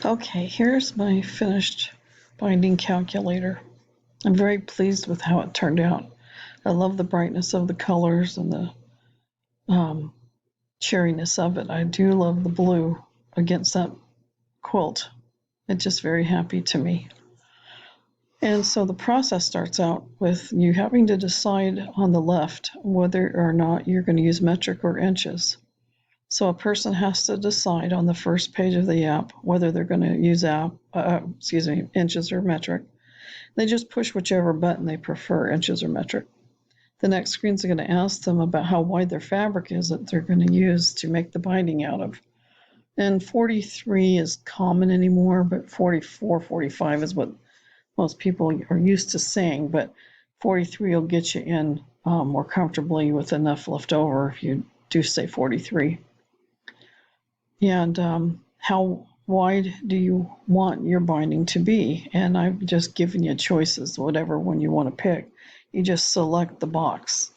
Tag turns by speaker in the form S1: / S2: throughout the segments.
S1: Okay, here's my finished binding calculator. I'm very pleased with how it turned out. I love the brightness of the colors and the cheeriness of it. I do love the blue against that quilt. It's just very happy to me. And so the process starts out with you having to decide on the left whether or not you're going to use metric or inches. So a person has to decide on the first page of the app whether they're going to use inches or metric. They just push whichever button they prefer, inches or metric. The next screen is going to ask them about how wide their fabric is that they're going to use to make the binding out of. And 43 is common anymore, but 44, 45 is what most people are used to saying. But 43 will get you in more comfortably with enough left over if you do say 43. And how wide do you want your binding to be? And I've just given you choices, whatever one you want to pick. You just select the box.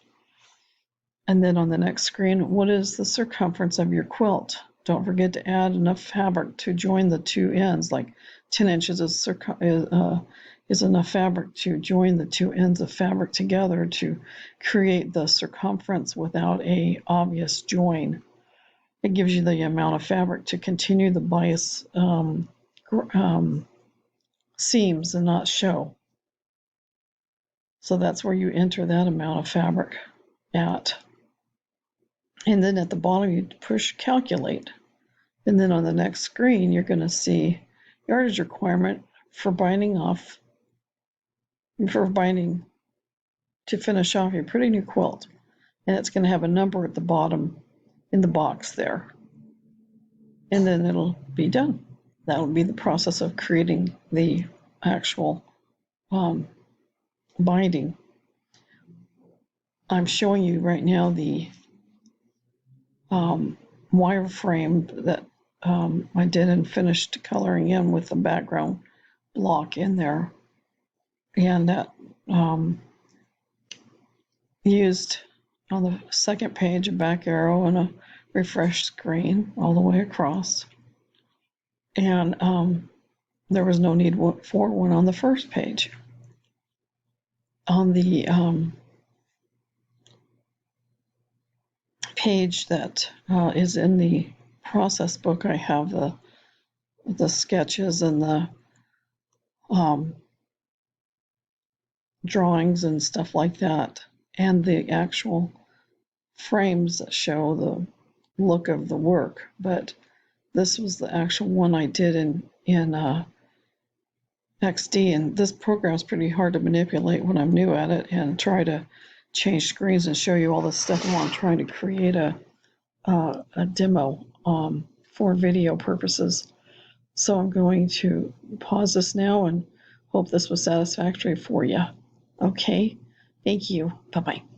S1: And then on the next screen, what is the circumference of your quilt? Don't forget to add enough fabric to join the two ends, like 10 inches is enough fabric to join the two ends of fabric together to create the circumference without a obvious join. It gives you the amount of fabric to continue the bias seams and not show. So that's where you enter that amount of fabric at. And then at the bottom, you push calculate. And then on the next screen, you're going to see yardage requirement for binding to finish off your pretty new quilt. And it's going to have a number at the bottom in the box there. And then it'll be done. That'll be the process of creating the actual binding. I'm showing you right now the wireframe that I did and finished coloring in with the background block in there. And that used on the second page a back arrow and a refresh screen all the way across. And there was no need for one on the first page. On the page that is in the process book, I have the sketches and the drawings and stuff like that, and the actual frames that show the look of the work. But this was the actual one I did in XD, and this program is pretty hard to manipulate when I'm new at it and try to change screens and show you all this stuff while I'm trying to create a demo for video purposes. So I'm going to pause this now and hope this was satisfactory for you. Okay, thank you. Bye-bye.